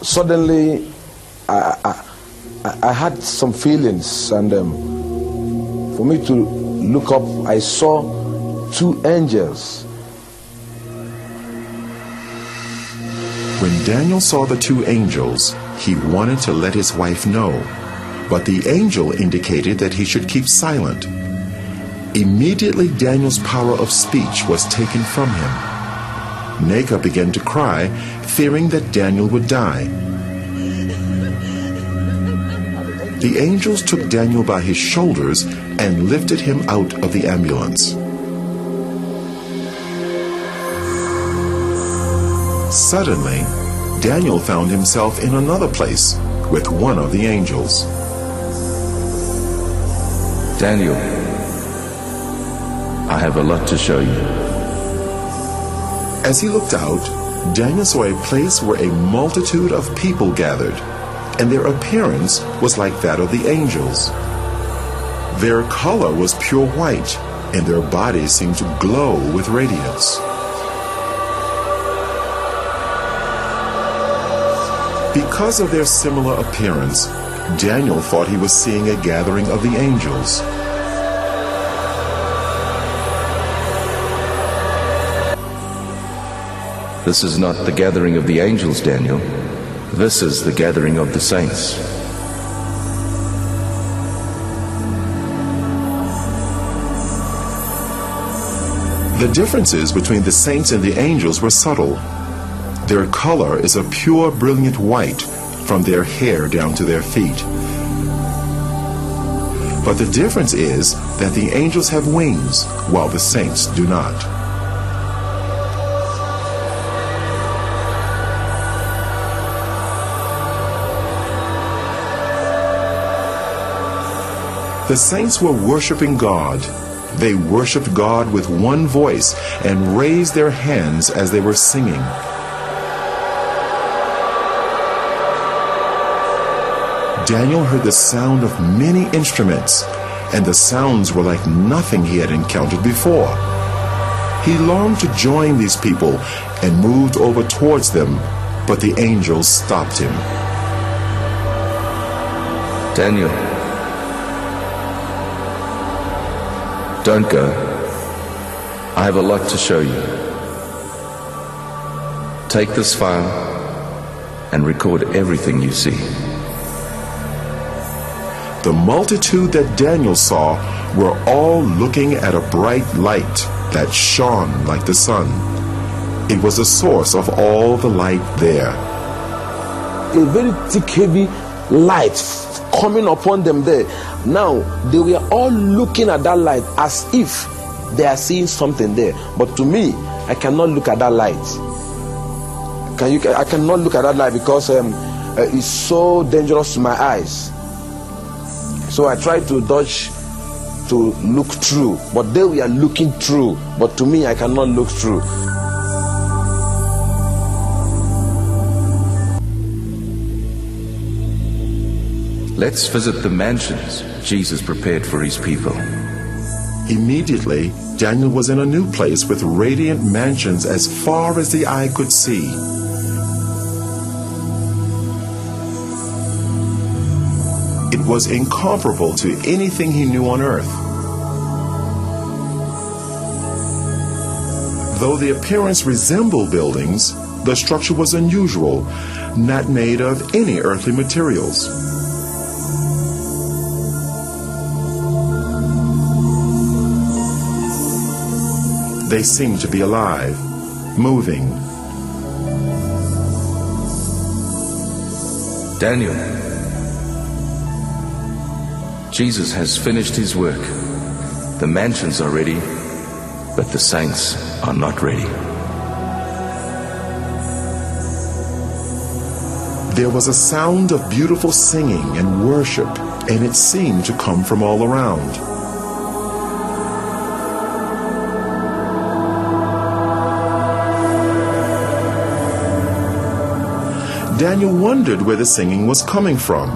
Suddenly, I had some feelings, and for me to look up, I saw two angels. When Daniel saw the two angels, he wanted to let his wife know, but the angel indicated that he should keep silent. Immediately, Daniel's power of speech was taken from him. Neka began to cry, fearing that Daniel would die. The angels took Daniel by his shoulders and lifted him out of the ambulance. Suddenly, Daniel found himself in another place with one of the angels. Daniel, I have a lot to show you. As he looked out, Daniel saw a place where a multitude of people gathered, and their appearance was like that of the angels. Their color was pure white, and their bodies seemed to glow with radiance. Because of their similar appearance, Daniel thought he was seeing a gathering of the angels. This is not the gathering of the angels, Daniel. This is the gathering of the saints. The differences between the saints and the angels were subtle. Their color is a pure, brilliant white from their hair down to their feet. But the difference is that the angels have wings, while the saints do not. The saints were worshiping God. They worshiped God with one voice and raised their hands as they were singing. Daniel heard the sound of many instruments, and the sounds were like nothing he had encountered before. He longed to join these people and moved over towards them, but the angels stopped him. Daniel, don't go. I have a lot to show you. Take this file and record everything you see. The multitude that Daniel saw were all looking at a bright light that shone like the sun. It was the source of all the light there. A very thick, heavy light coming upon them there. Now, they were all looking at that light as if they are seeing something there. But to me, I cannot look at that light. I cannot look at that light because it's so dangerous to my eyes. So I tried to dodge to look through, but they were looking through. But to me, I cannot look through. Let's visit the mansions Jesus prepared for his people. Immediately, Daniel was in a new place with radiant mansions as far as the eye could see. It was incomparable to anything he knew on earth. Though the appearance resembled buildings, the structure was unusual, not made of any earthly materials. They seemed to be alive, moving. Daniel, Jesus has finished his work. The mansions are ready, but the saints are not ready. There was a sound of beautiful singing and worship, and it seemed to come from all around. Daniel wondered where the singing was coming from,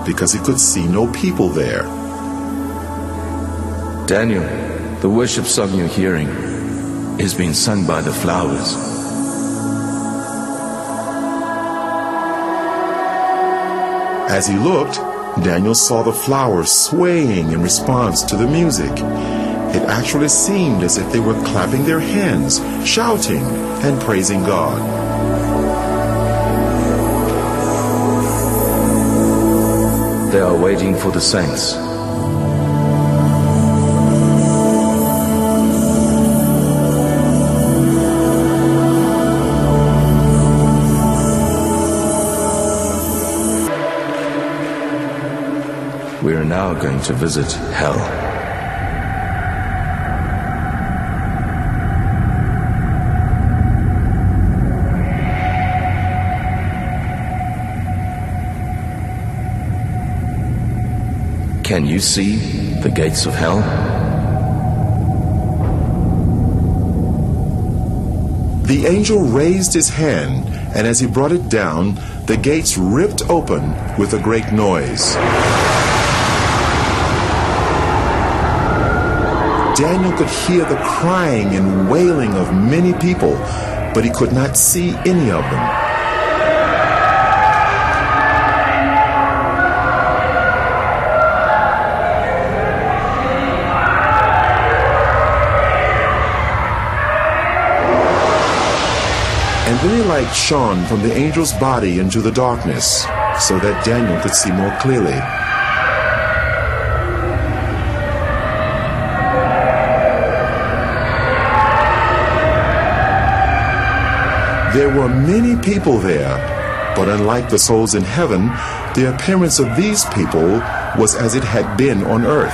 because he could see no people there. Daniel, the worship song you're hearing is being sung by the flowers. As he looked, Daniel saw the flowers swaying in response to the music. It actually seemed as if they were clapping their hands, shouting, and praising God. They are waiting for the saints. We are now going to visit hell. Can you see the gates of hell? The angel raised his hand, and as he brought it down, the gates ripped open with a great noise. Daniel could hear the crying and wailing of many people, but he could not see any of them. And then a light shone from the angel's body into the darkness, so that Daniel could see more clearly. There were many people there, but unlike the souls in heaven, the appearance of these people was as it had been on earth.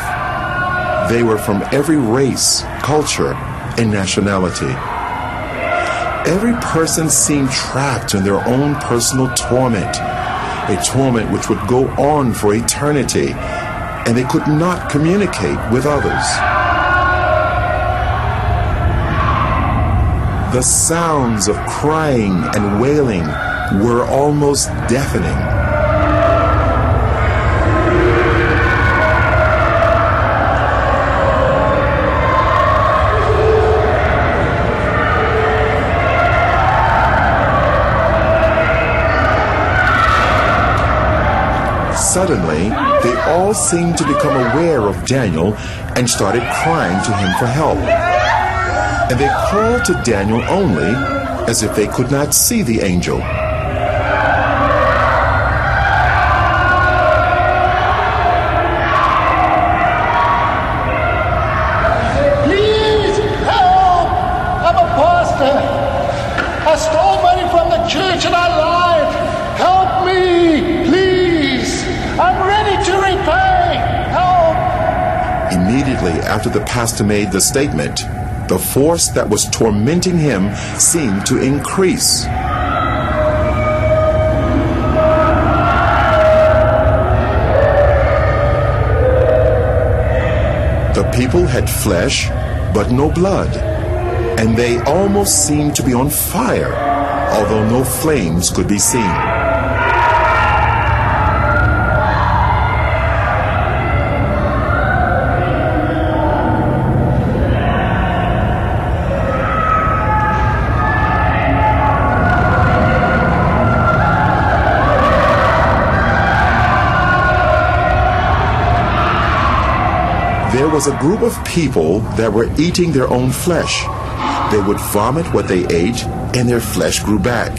They were from every race, culture, and nationality. Every person seemed trapped in their own personal torment, a torment which would go on for eternity, and they could not communicate with others. The sounds of crying and wailing were almost deafening. Suddenly, they all seemed to become aware of Daniel and started crying to him for help. And they called to Daniel only as if they could not see the angel. Please help! I'm a pastor. I stole money from the church and I lied. Help me, please. I'm ready to repay. Help! Immediately after the pastor made the statement, the force that was tormenting him seemed to increase. The people had flesh, but no blood, and they almost seemed to be on fire, although no flames could be seen. There was a group of people that were eating their own flesh. They would vomit what they ate, and their flesh grew back.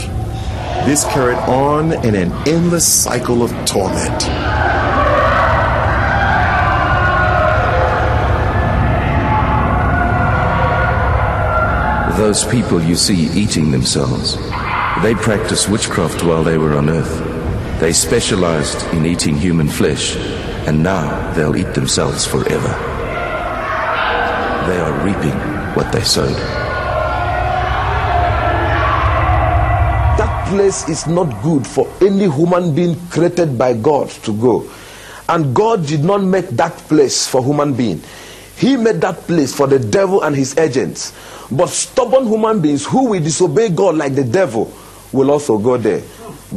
This carried on in an endless cycle of torment. Those people you see eating themselves, they practiced witchcraft while they were on earth. They specialized in eating human flesh, and now they'll eat themselves forever. They are reaping what they sowed. That place is not good for any human being created by God to go. And God did not make that place for human being. He made that place for the devil and his agents. But stubborn human beings who will disobey God like the devil will also go there.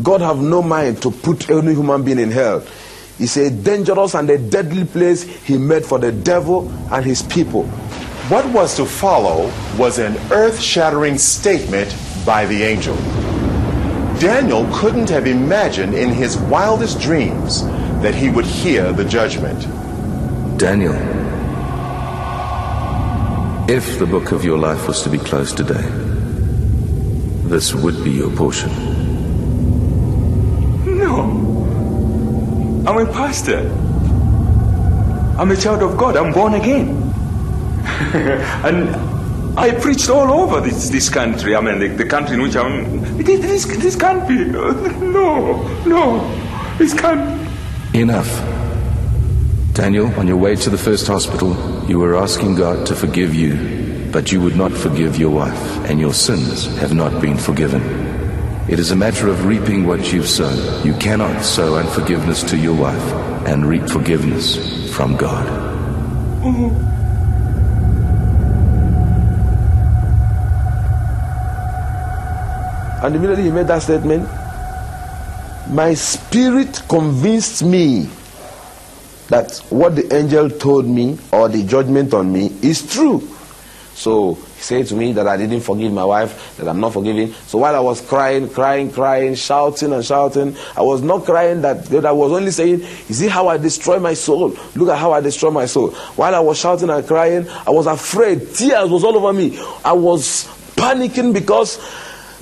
God have no mind to put any human being in hell. It's a dangerous and a deadly place he made for the devil and his people. What was to follow was an earth-shattering statement by the angel. Daniel couldn't have imagined in his wildest dreams that he would hear the judgment. Daniel, if the book of your life was to be closed today, this would be your portion. No. I'm a pastor. I'm a child of God. I'm born again. And I preached all over this country. I mean, the country in which I'm... This can't be. No. This can't... Enough. Daniel, on your way to the first hospital, you were asking God to forgive you, but you would not forgive your wife, and your sins have not been forgiven. It is a matter of reaping what you've sown. You cannot sow unforgiveness to your wife and reap forgiveness from God. And immediately he made that statement, my spirit convinced me that what the angel told me, or the judgment on me, is true. So he said to me that I didn't forgive my wife, that I'm not forgiving. So while I was crying, shouting, I was not crying that I was only saying, you see how I destroy my soul? Look at how I destroy my soul. While I was shouting and crying, I was afraid. Tears was all over me. I was panicking because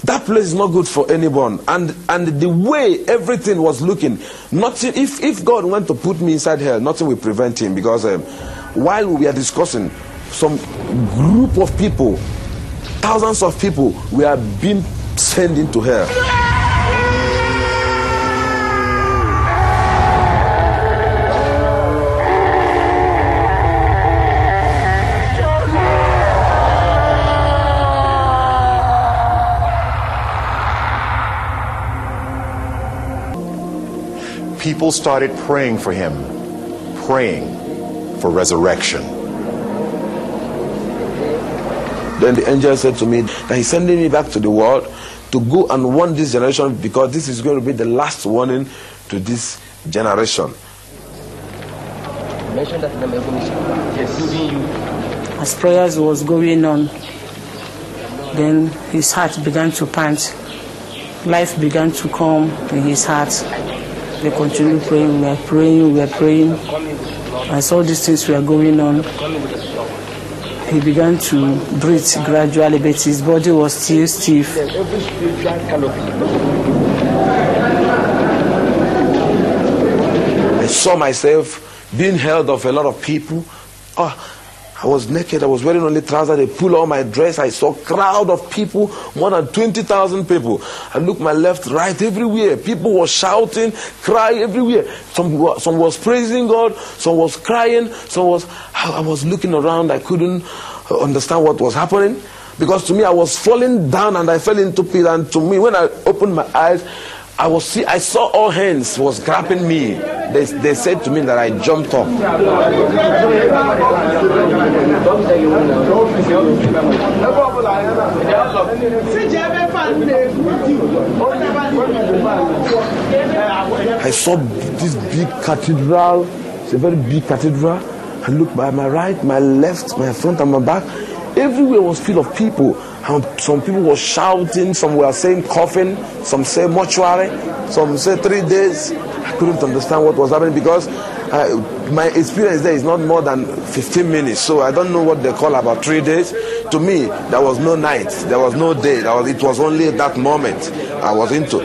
that place is not good for anyone. And the way everything was looking, nothing. If God went to put me inside hell, nothing will prevent him. Because while we are discussing, some group of people, thousands of people, we are being sent into hell. People started praying for him, praying for resurrection. Then the angel said to me that he's sending me back to the world to go and warn this generation, because this is going to be the last warning to this generation. As prayers was going on, then his heart began to pant. Life began to come in his heart. We continued praying, we were praying. As all these things were going on, he began to breathe gradually, but his body was still stiff. I saw myself being held of a lot of people. I was naked, I was wearing only trousers, they pulled on my dress. I saw a crowd of people, more than 20,000 people. I looked my left, right, everywhere. People were shouting, crying everywhere. Some was praising God, some was crying, I was looking around, I couldn't understand what was happening. Because to me, I was falling down and I fell into pit. And to me, when I opened my eyes, I saw all hands was grabbing me. They said to me that I jumped up. I saw this big cathedral. It's a very big cathedral. I looked by my right, my left, my front and my back. Everywhere was full of people. And some people were shouting, some were saying coffin, some say mortuary, some say 3 days. I couldn't understand what was happening because my experience there is not more than 15 minutes. So I don't know what they call about 3 days. To me, there was no night, there was no day. It was only that moment I was into.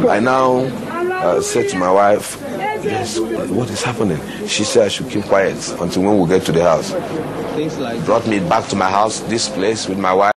I now said to my wife, yes, what is happening? She said I should keep quiet until when we get to the house. Brought me back to my house, this place with my wife.